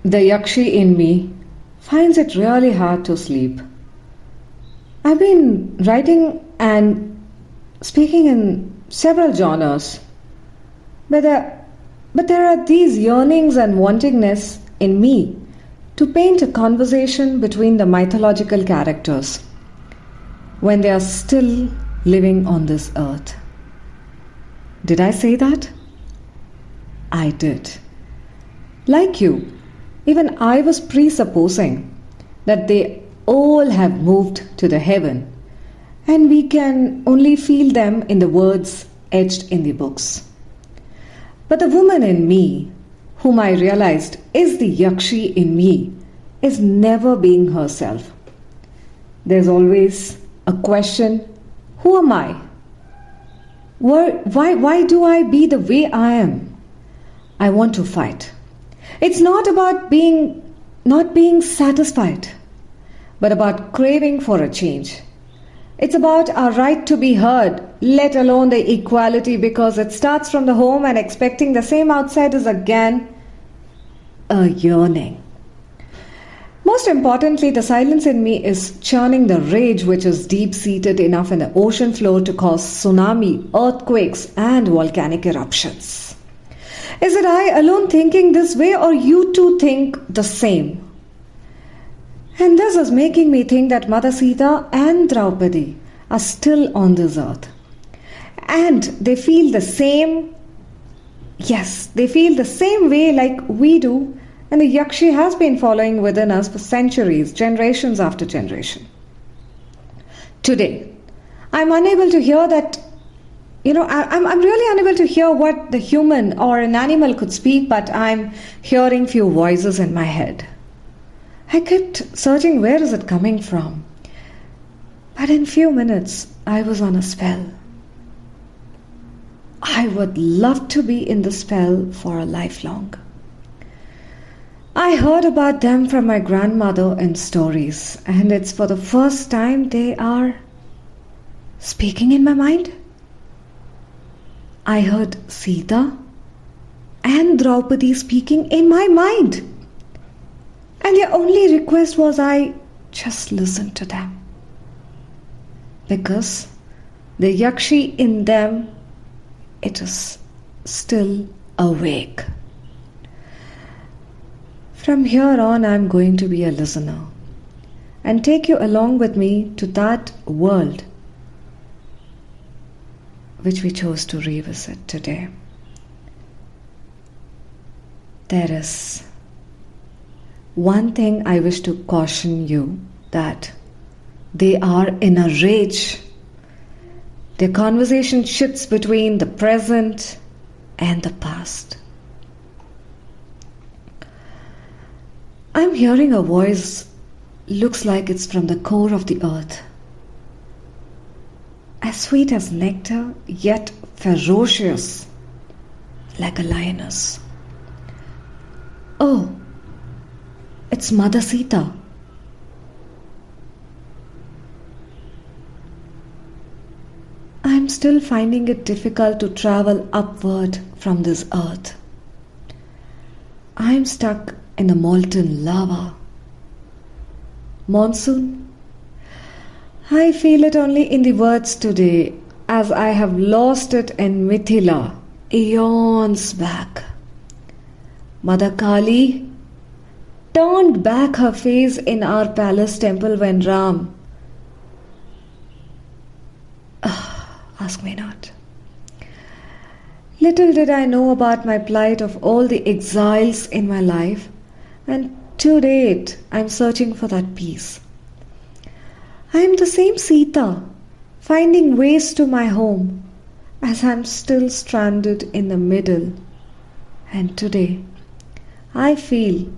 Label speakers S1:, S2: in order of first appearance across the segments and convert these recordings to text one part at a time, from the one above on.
S1: The Yakshi in me finds it really hard to sleep. I've been writing and speaking in several genres, but, uh, but there are these yearnings and wantingness in me to paint a conversation between the mythological characters when they are still living on this earth. Did I say that? I did. Like you, even I was presupposing that they all have moved to the heaven and we can only feel them in the words etched in the books. But the woman in me, whom I realized is the Yakshi in me, is never being herself. There's always a question, who am I? Why do I be the way I am? I want to fight. It's not about not being satisfied, but about craving for a change. It's about our right to be heard, let alone the equality, because it starts from the home, and expecting the same outside is again a yearning. Most importantly, the silence in me is churning the rage which is deep-seated enough in the ocean floor to cause tsunami, earthquakes, and volcanic eruptions. Is it I alone thinking this way, or you too think the same? And this is making me think that Mother Sita and Draupadi are still on this earth. And they feel the same, yes, they feel the same way like we do, and the Yakshi has been following within us for centuries, generations after generation. Today, I'm unable to hear that, I'm really unable to hear what the human or an animal could speak, but I'm hearing few voices in my head. I kept searching where is it coming from. But in few minutes, I was on a spell. I would love to be in the spell for a lifelong. I heard about them from my grandmother in stories, and it's for the first time they are speaking in my mind. I heard Sita and Draupadi speaking in my mind. And their only request was I just listen to them. Because the Yakshi in them, it is still awake. From here on, I'm going to be a listener and take you along with me to that world which we chose to revisit today. There is one thing I wish to caution you, that they are in a rage. Their conversation shifts between the present and the past. I'm hearing a voice, looks like it's from the core of the earth. As sweet as nectar, yet ferocious, like a lioness. Oh, it's Mother Sita. I'm still finding it difficult to travel upward from this earth. I'm stuck in the molten lava. Monsoon? I feel it only in the words today, as I have lost it in Mithila eons back. Mother Kali turned back her face in our palace temple when Ram... ask me not. Little did I know about my plight of all the exiles in my life, and to date I'm searching for that peace. I am the same Sita, finding ways to my home, as I'm still stranded in the middle. And today, I feel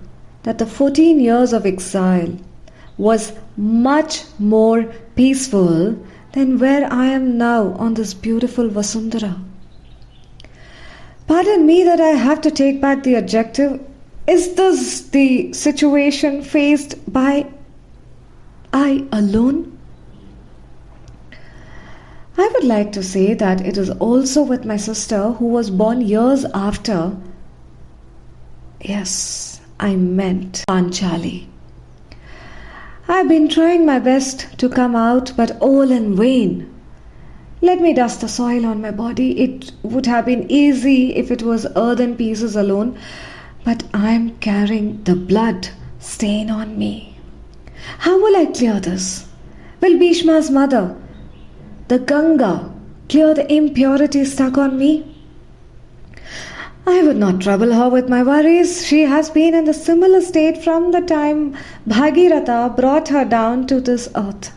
S1: that the 14 years of exile was much more peaceful than where I am now on this beautiful Vasundhara. Pardon me that I have to take back the adjective. Is this the situation faced by I alone? I would like to say that it is also with my sister who was born years after. Yes, I meant Panchali. I've been trying my best to come out, but all in vain. Let me dust the soil on my body. It would have been easy if it was earthen pieces alone, but I'm carrying the blood stain on me. How will I clear this? Will Bhishma's mother, the Ganga, clear the impurity stuck on me? I would not trouble her with my worries. She has been in the similar state from the time Bhagiratha brought her down to this earth.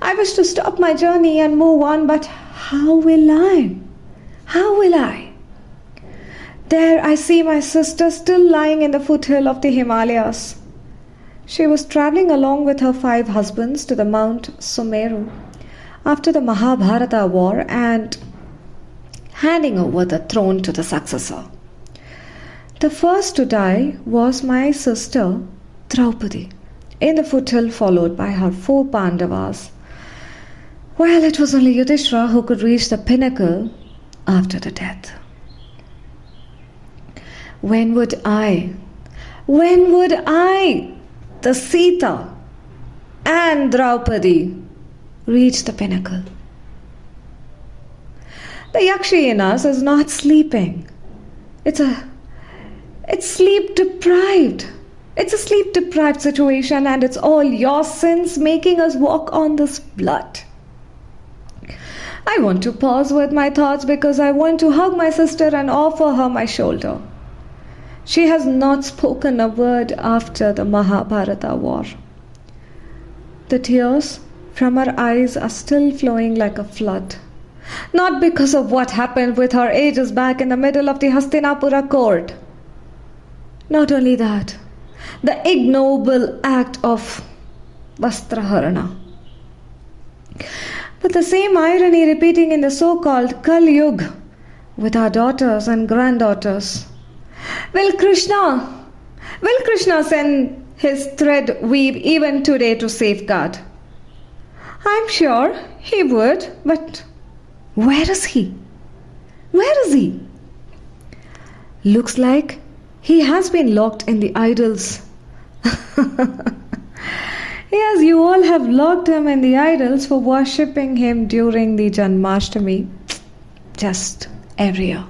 S1: I wish to stop my journey and move on, but how will I? How will I? There I see my sister still lying in the foothill of the Himalayas. She was travelling along with her 5 husbands to the Mount Sumeru after the Mahabharata war and handing over the throne to the successor. The first to die was my sister Draupadi, in the foothill, followed by her 4 Pandavas. Well, it was only Yudhishthira who could reach the pinnacle after the death. When would I, the Sita and Draupadi, reach the pinnacle? The Yakshi in us is not sleeping. It's sleep deprived. It's a sleep deprived situation, and it's all your sins making us walk on this blood. I want to pause with my thoughts because I want to hug my sister and offer her my shoulder. She has not spoken a word after the Mahabharata war. The tears from her eyes are still flowing like a flood. Not because of what happened with her ages back in the middle of the Hastinapura court. Not only that, the ignoble act of Vastraharana, but the same irony repeating in the so-called Kali Yuga with our daughters and granddaughters. Will Krishna send his thread weave even today to safeguard? I'm sure he would, but where is he? Where is he? Looks like he has been locked in the idols. Yes, you all have locked him in the idols for worshipping him during the Janmashtami. Just every year.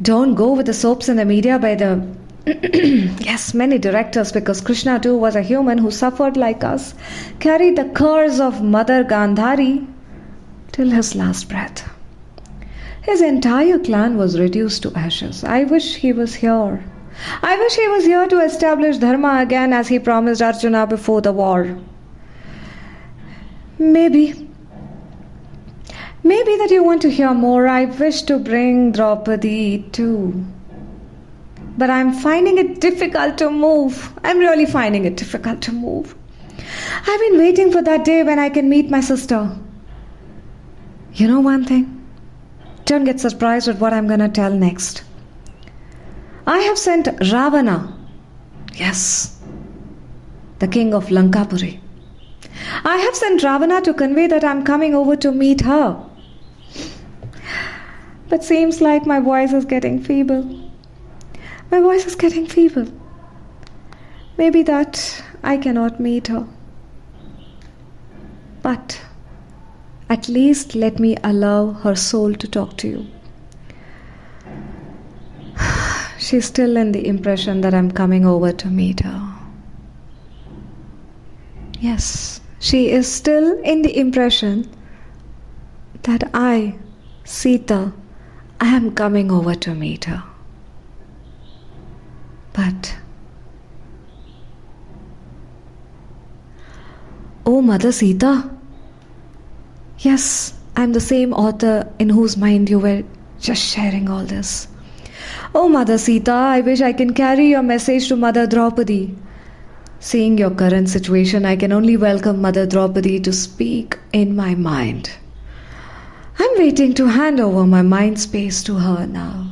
S1: Don't go with the soaps in the media by the yes, many directors, because Krishna too was a human who suffered like us, carried the curse of Mother Gandhari till his last breath. His entire clan was reduced to ashes. I wish he was here. I wish he was here to establish Dharma again as he promised Arjuna before the war. Maybe that you want to hear more. I wish to bring Draupadi too. But I'm finding it difficult to move. I'm really finding it difficult to move. I've been waiting for that day when I can meet my sister. You know one thing? Don't get surprised at what I'm going to tell next. I have sent Ravana, yes, the king of Lankapuri. I have sent Ravana to convey that I'm coming over to meet her. But seems like my voice is getting feeble. My voice is getting feeble. Maybe that I cannot meet her. But at least let me allow her soul to talk to you. She's still in the impression that I'm coming over to meet her. Yes, she is still in the impression that I, Sita, I am coming over to meet her. But, oh Mother Sita, yes, I'm the same author in whose mind you were just sharing all this. Oh Mother Sita, I wish I can carry your message to Mother Draupadi. Seeing your current situation, I can only welcome Mother Draupadi to speak in my mind. I'm waiting to hand over my mind space to her now.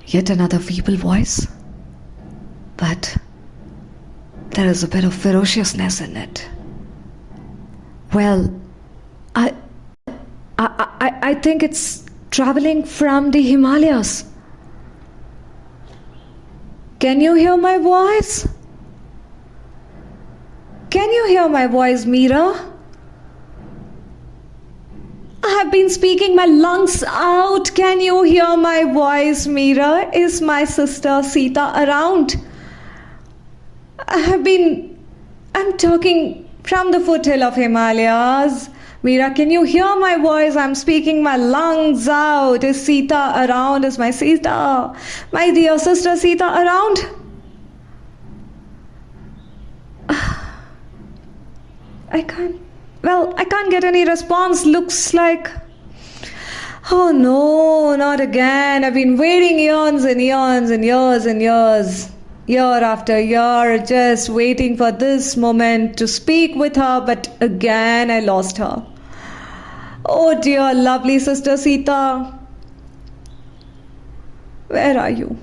S1: Yet another feeble voice, but there is a bit of ferociousness in it. Well, I think it's traveling from the Himalayas. Can you hear my voice? Can you hear my voice, Meera? I have been speaking my lungs out. Can you hear my voice, Meera? Is my sister Sita around? I'm talking from the foothill of Himalayas. Meera, can you hear my voice? I'm speaking my lungs out. Is Sita around? Is my Sita, my dear sister Sita around? I can't get any response. Looks like, oh no, not again. I've been waiting years and years and years and years, year after year, just waiting for this moment to speak with her, but again I lost her. Oh dear, lovely sister Sita, where are you?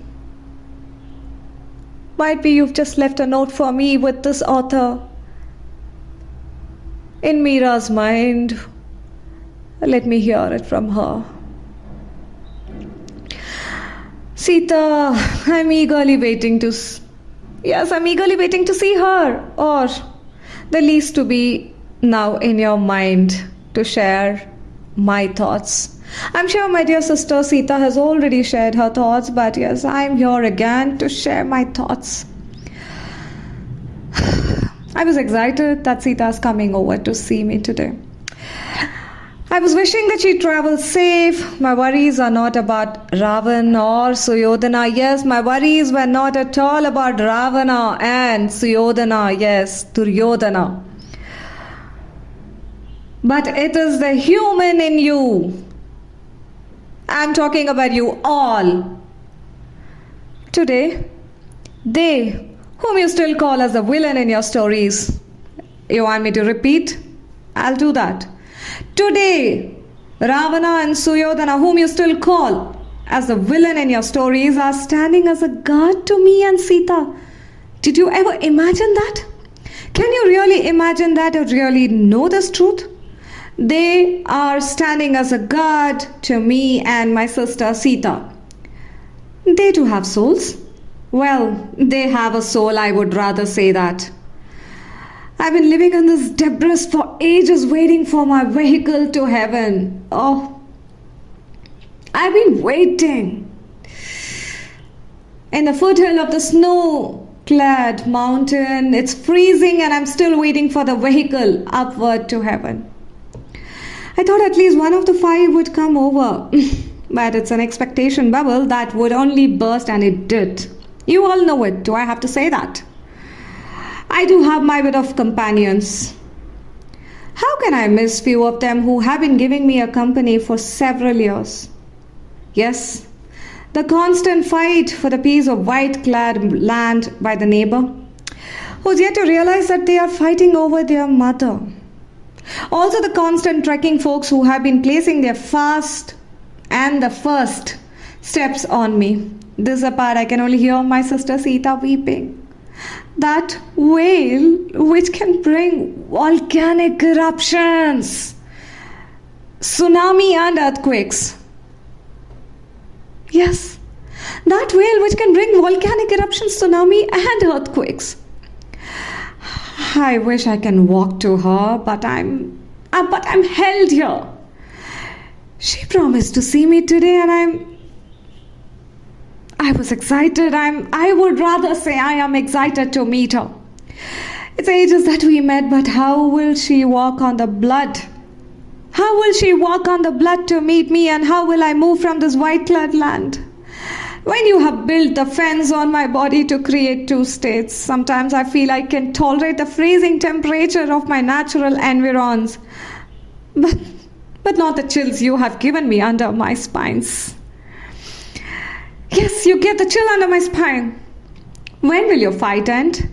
S1: Might be you've just left a note for me with this author in Meera's mind. Let me hear it from her. Sita, I'm eagerly waiting to see her, or the least to be now in your mind to share my thoughts. I'm sure my dear sister Sita has already shared her thoughts, but yes, I'm here again to share my thoughts. I was excited that Sita is coming over to see me today. I was wishing that she travels safe. My worries are not about Ravan or Suyodhana. Yes, my worries were not at all about Ravana and Suyodhana. Yes, Duryodhana. But it is the human in you. I'm talking about you all. Today, they whom you still call as the villain in your stories. You want me to repeat? I'll do that. Today, Ravana and Suyodhana, whom you still call as the villain in your stories, are standing as a guard to me and Sita. Did you ever imagine that? Can you really imagine that or really know this truth? They are standing as a guard to me and my sister Sita. They too have souls. Well, they have a soul, I would rather say that. I've been living on this debris for ages, waiting for my vehicle to heaven. Oh, I've been waiting. In the foothill of the snow-clad mountain, it's freezing and I'm still waiting for the vehicle upward to heaven. I thought at least one of the five would come over. But it's an expectation bubble that would only burst, and it did. You all know it. Do I have to say that? I do have my bit of companions. How can I miss few of them who have been giving me a company for several years? Yes, the constant fight for the piece of white-clad land by the neighbor, who's yet to realize that they are fighting over their mother. Also the constant trekking folks who have been placing their first steps on me. This apart, I can only hear my sister Sita weeping. That whale which can bring volcanic eruptions, tsunami and earthquakes. Yes, that whale which can bring volcanic eruptions, tsunami and earthquakes. I wish I can walk to her, but I'm held here. She promised to see me today, and I was excited. I would rather say I am excited to meet her. It's ages that we met, but how will she walk on the blood? How will she walk on the blood to meet me, and how will I move from this white-clad land? When you have built the fence on my body to create two states, sometimes I feel I can tolerate the freezing temperature of my natural environs, but not the chills you have given me under my spines. Yes, you get the chill under my spine. When will your fight end?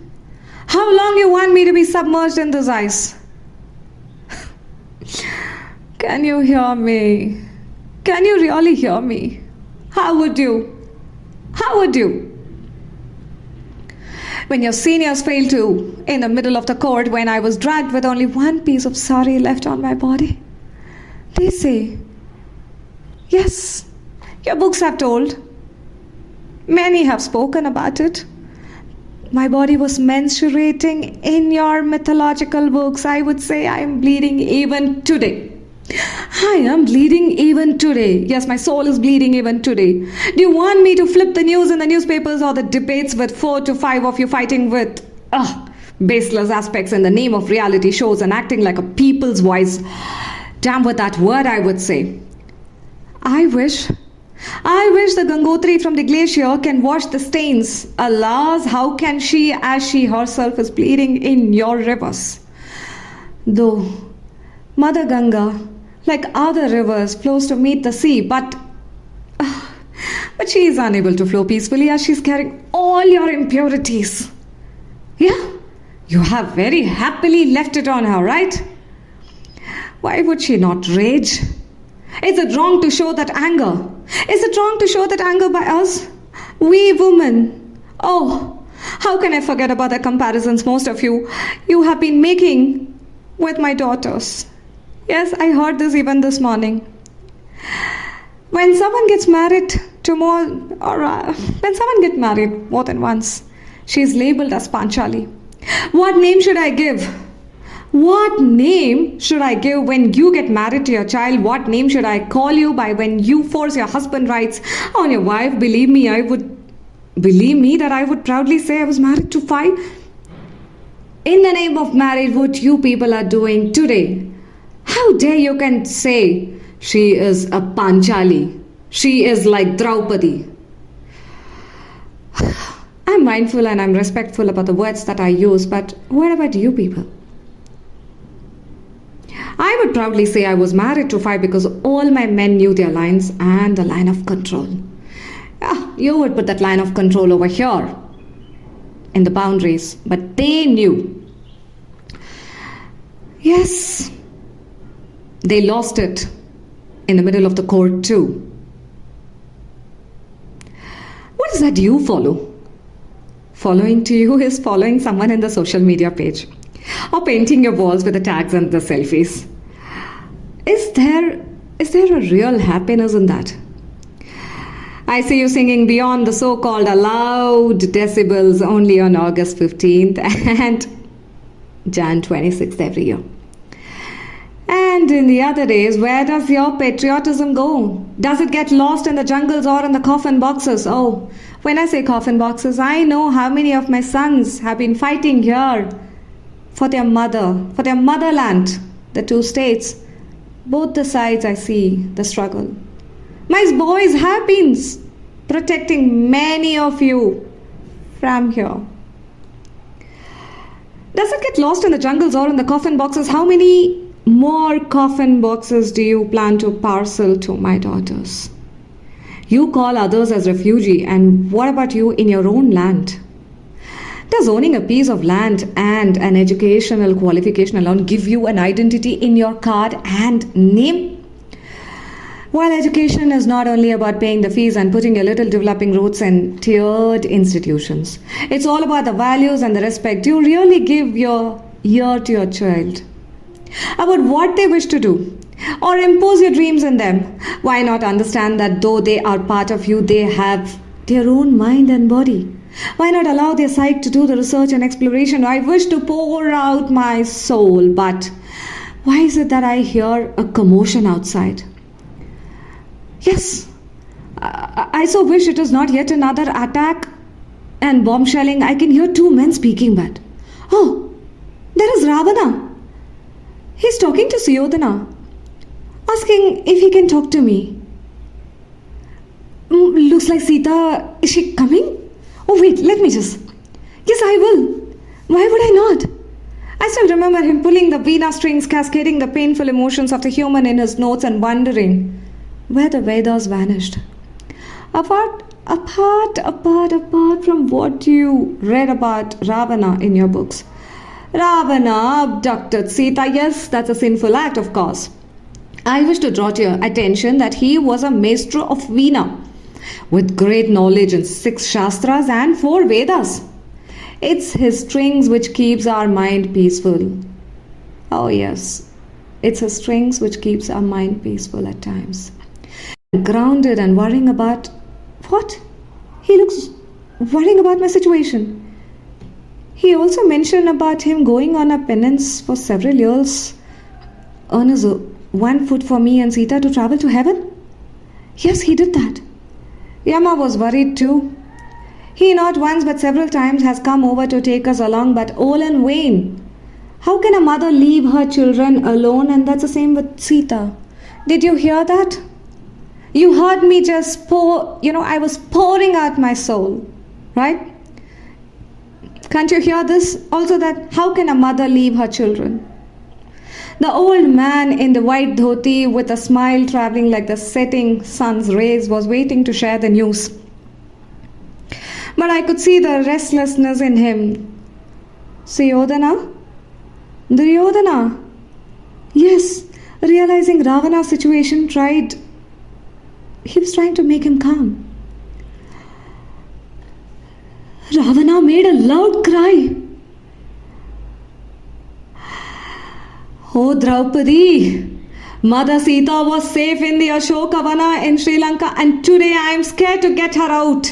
S1: How long you want me to be submerged in this ice? Can you hear me? Can you really hear me? How would you? How would you? When your seniors failed to, in the middle of the court, when I was dragged with only one piece of sari left on my body, they say, Yes, your books have told. Many have spoken about it. My body was menstruating in your mythological books. I would say I am bleeding even today. I am bleeding even today. Yes, my soul is bleeding even today. Do you want me to flip the news in the newspapers or the debates with 4 to 5 of you fighting with baseless aspects in the name of reality shows and acting like a people's voice? Damn with that word, I would say. I wish the Gangotri from the glacier can wash the stains. Alas, how can she as she herself is bleeding in your rivers? Though Mother Ganga, like other rivers, flows to meet the sea, but she is unable to flow peacefully as she is carrying all your impurities. Yeah, you have very happily left it on her, right? Why would she not rage? Is it wrong to show that anger? Is it wrong to show that anger by us? We women. Oh, how can I forget about the comparisons most of you have been making with my daughters? Yes, I heard this even this morning. When someone gets married when someone gets married more than once, she is labeled as Panchali. What name should I give? What name should I give when you get married to your child? What name should I call you by when you force your husband rights on your wife? Believe me that I would proudly say I was married to 5. In the name of marriage, what you people are doing today, how dare you can say she is a Panchali? She is like Draupadi. I'm mindful and I'm respectful about the words that I use, but what about you people? I would proudly say I was married to 5 because all my men knew their lines and the line of control. You would put that line of control over here in the boundaries, but they knew. Yes, they lost it in the middle of the court too. What is that you follow? Following to you is following someone in the social media page or painting your walls with the tags and the selfies. Is there a real happiness in that? I see you singing beyond the so-called allowed decibels only on August 15th and Jan 26th every year. And in the other days, where does your patriotism go? Does it get lost in the jungles or in the coffin boxes? Oh, when I say coffin boxes, I know how many of my sons have been fighting here for their motherland, the 2 states. Both the sides I see the struggle. My boys have been protecting many of you from here. Does it get lost in the jungles or in the coffin boxes? How many more coffin boxes do you plan to parcel to my daughters? You call others as refugee, and what about you in your own land? Does owning a piece of land and an educational qualification alone give you an identity in your card and name? While education is not only about paying the fees and putting your little developing roots in tiered institutions, it's all about the values and the respect you really give your ear to your child about what they wish to do or impose your dreams on them. Why not understand that though they are part of you, they have their own mind and body? Why not allow their psyche to do the research and exploration? I wish to pour out my soul, but why is it that I hear a commotion outside? Yes, I so wish it is not yet another attack and bomb shelling. I can hear 2 men speaking, but oh, there is Ravana. He's talking to Suyodhana, asking if he can talk to me. Looks like Sita. Is she coming? Oh wait, let me just. Yes, I will. Why would I not? I still remember him pulling the Veena strings, cascading the painful emotions of the human in his notes and wondering where the Vedas vanished. Apart from what you read about Ravana in your books. Ravana abducted Sita. Yes, that's a sinful act, of course. I wish to draw to your attention that he was a maestro of Veena with great knowledge in 6 Shastras and 4 Vedas. It's his strings which keeps our mind peaceful. Oh yes, it's his strings which keeps our mind peaceful at times. grounded and worrying about what? He looks worrying about my situation. He also mentioned about him going on a penance for several years, earn his one foot for me and Sita to travel to heaven. Yes, he did that. Yama was worried too. He not once but several times has come over to take us along, but all in vain. How can a mother leave her children alone? And that's the same with Sita. Did you hear that? You heard me just I was pouring out my soul, right? Can't you hear this? Also that, how can a mother leave her children? The old man in the white dhoti with a smile traveling like the setting sun's rays was waiting to share the news. But I could see the restlessness in him. Duryodhana? Yes, realizing Ravana's situation, he was trying to make him calm. Ravana made a loud cry. Oh Draupadi, Mother Sita was safe in the Ashokavana in Sri Lanka, and today I am scared to get her out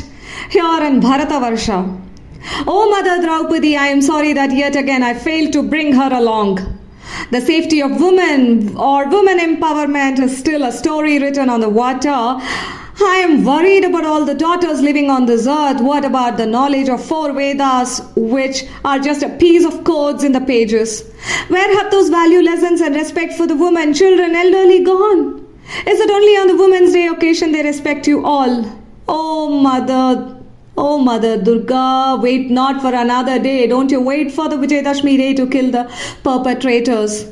S1: here in Bharatavarsha. Oh Mother Draupadi, I am sorry that yet again I failed to bring her along. The safety of women or women empowerment is still a story written on the water. I am worried about all the daughters living on this earth. What about the knowledge of 4 Vedas, which are just a piece of codes in the pages? Where have those value lessons and respect for the women, children, elderly gone? Is it only on the Women's Day occasion they respect you all? Oh Mother Durga, wait not for another day. Don't you wait for the Vijayadashmi day to kill the perpetrators.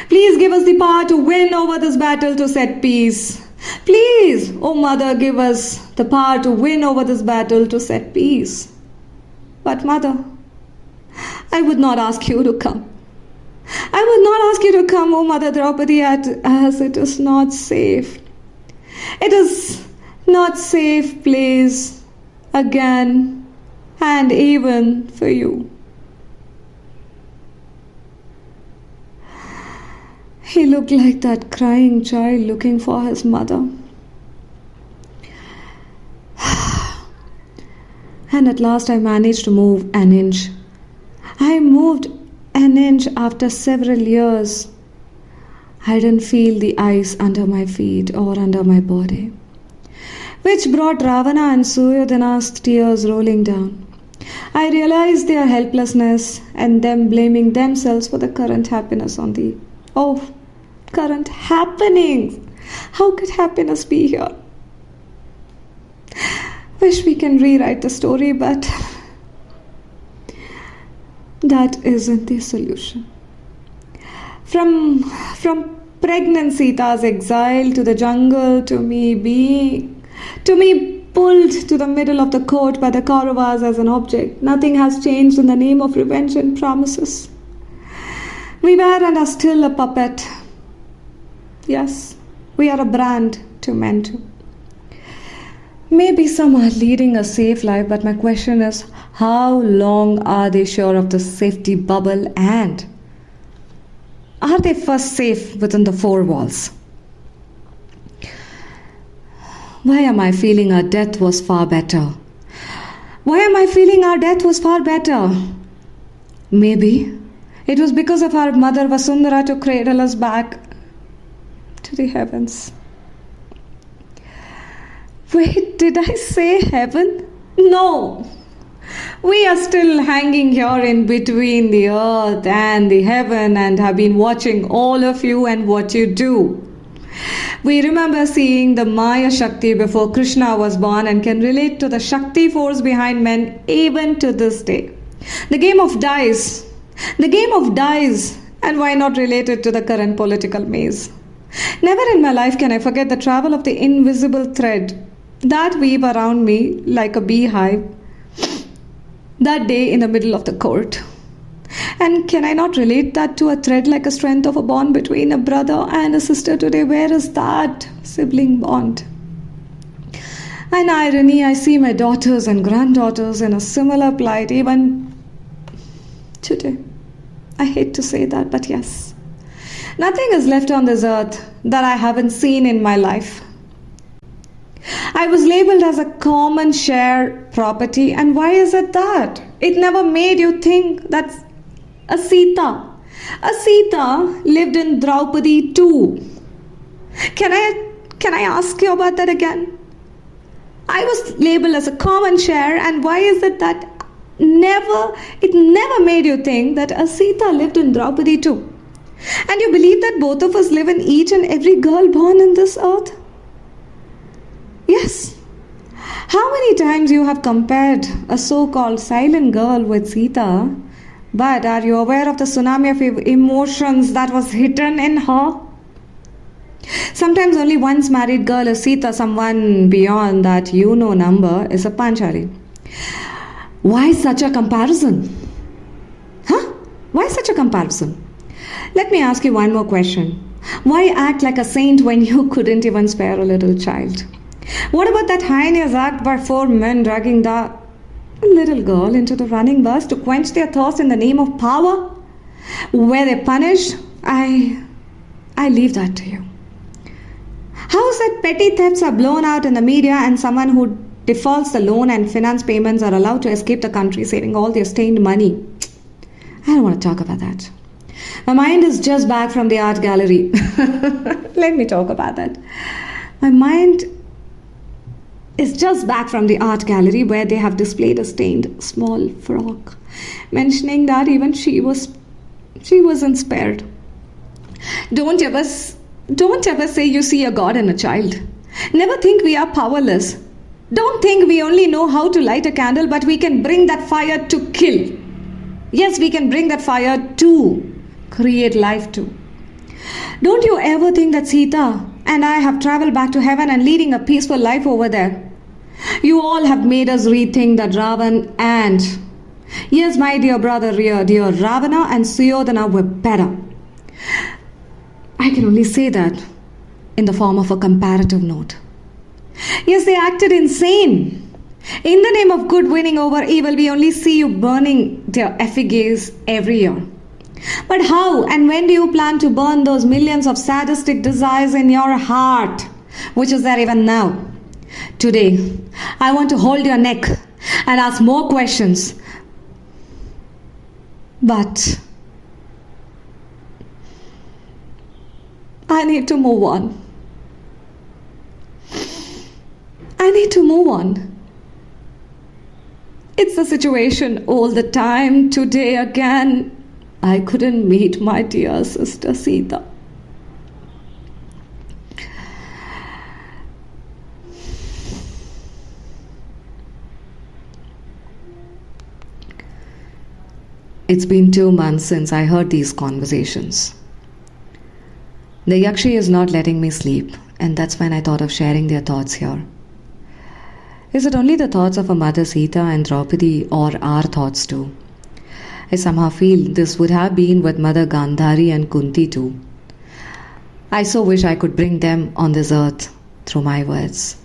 S1: Please give us the power to win over this battle to set peace. Please, oh Mother, give us the power to win over this battle to set peace. But Mother, I would not ask you to come. I would not ask you to come, oh Mother Draupadi, as it is not safe. It is not safe place again, and even for you. He looked like that crying child looking for his mother. And at last I managed to move an inch. I moved an inch after several years. I didn't feel the ice under my feet or under my body, which brought Ravana and Suryodhana's tears rolling down. I realized their helplessness and them blaming themselves for the current happiness on the current happenings. How could happiness be here? Wish we can rewrite the story, but that isn't the solution. From pregnant Sita's exile to the jungle, to me pulled to the middle of the court by the Kauravas as an object. Nothing has changed in the name of revenge and promises. We were and are still a puppet. Yes, we are a brand to men too. Maybe some are leading a safe life, but my question is, how long are they sure of the safety bubble, and are they first safe within the 4 walls? Why am I feeling our death was far better? Why am I feeling our death was far better? Maybe it was because of our mother Vasundhara to cradle us back to the heavens. Wait, did I say heaven? No. We are still hanging here in between the earth and the heaven and have been watching all of you and what you do. We remember seeing the Maya Shakti before Krishna was born and can relate to the Shakti force behind men even to this day. The game of dice, and why not relate it to the current political maze? Never in my life can I forget the travel of the invisible thread that weave around me like a beehive that day in the middle of the court. And can I not relate that to a thread like a strength of a bond between a brother and a sister today? Where is that sibling bond? An irony, I see my daughters and granddaughters in a similar plight even today. I hate to say that, but yes. Nothing is left on this earth that I haven't seen in my life.
S2: I was labeled as a common share property, and why is it that? It never made you think that a Sita lived in Draupadi too. Can I ask you about that again? I was labeled as a common share, and why is it that it never made you think that a Sita lived in Draupadi too? And you believe that both of us live in each and every girl born in this earth? Yes. How many times you have compared a so-called silent girl with Sita, but are you aware of the tsunami of emotions that was hidden in her? Sometimes only one's married girl is Sita, someone beyond that number is a Panchali. Why such a comparison? Why such a comparison? Let me ask you one more question. Why act like a saint when you couldn't even spare a little child? What about that heinous act by 4 men dragging the little girl into the running bus to quench their thirst in the name of power? Were they punished? I leave that to you. How is that petty thefts are blown out in the media and someone who defaults the loan and finance payments are allowed to escape the country saving all their stained money? I don't want to talk about that. My mind is just back from the art gallery. Let me talk about that. My mind is just back from the art gallery where they have displayed a stained small frock, mentioning that even she wasn't spared. Don't ever say you see a God in a child. Never think we are powerless. Don't think we only know how to light a candle, but we can bring that fire to kill. Yes, we can bring that fire to create life too. Don't you ever think that Sita and I have traveled back to heaven and leading a peaceful life over there? You all have made us rethink that Ravan and, yes, my dear brother, dear Ravana and Suyodhana were better. I can only say that in the form of a comparative note. Yes, they acted insane. In the name of good winning over evil, we only see you burning their effigies every year. But how and when do you plan to burn those millions of sadistic desires in your heart, which is there even now? Today, I want to hold your neck and ask more questions. But I need to move on. I need to move on. It's the situation all the time. Today again, I couldn't meet my dear sister Sita. It's been 2 months since I heard these conversations. The Yakshi is not letting me sleep, and that's when I thought of sharing their thoughts here. Is it only the thoughts of a mother Sita and Draupadi, or our thoughts too? I somehow feel this would have been with Mother Gandhari and Kunti too. I so wish I could bring them on this earth through my words.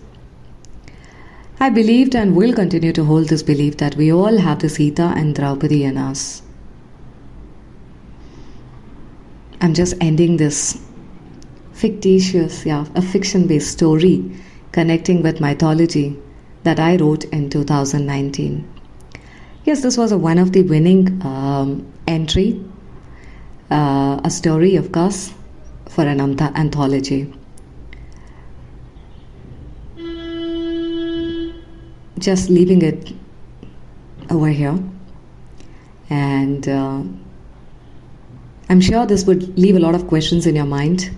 S2: I believed and will continue to hold this belief that we all have the Sita and Draupadi in us. I'm just ending this fictitious, a fiction-based story connecting with mythology that I wrote in 2019. Yes, this was one of the winning entry, a story, of course, for an anthology. Just leaving it over here, and I'm sure this would leave a lot of questions in your mind.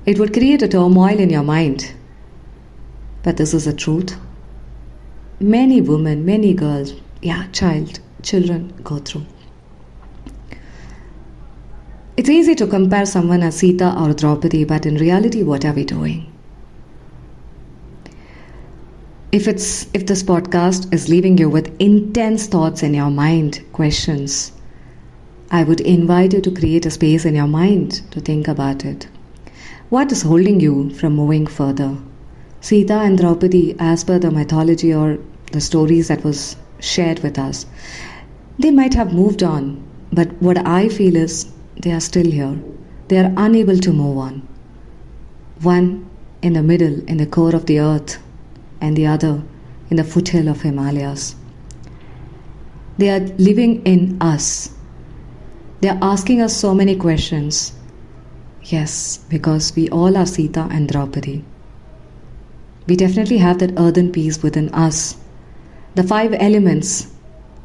S2: It would create a turmoil in your mind, but this is the truth. Many women, many girls, children go through. It's easy to compare someone as Sita or Draupadi, but in reality, what are we doing? If this podcast is leaving you with intense thoughts in your mind, questions, I would invite you to create a space in your mind to think about it. What is holding you from moving further? Sita and Draupadi, as per the mythology or the stories that was shared with us, they might have moved on, but what I feel is they are still here. They are unable to move on. One in the middle, in the core of the earth, and the other in the foothill of Himalayas. They are living in us. They are asking us so many questions. Yes, because we all are Sita and Draupadi. We definitely have that earthen piece within us. The 5 elements,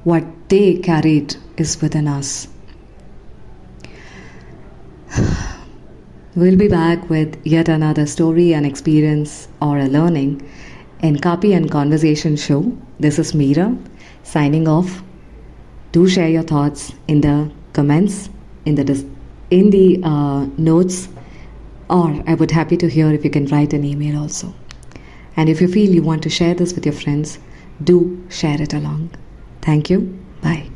S2: what they carried is within us. We'll be back with yet another story, an experience, or a learning in Copy and Conversation show. This is Meera signing off. Do share your thoughts in the comments, in the notes, or I would happy to hear if you can write an email also. And if you feel you want to share this with your friends, do share it along. Thank you. Bye.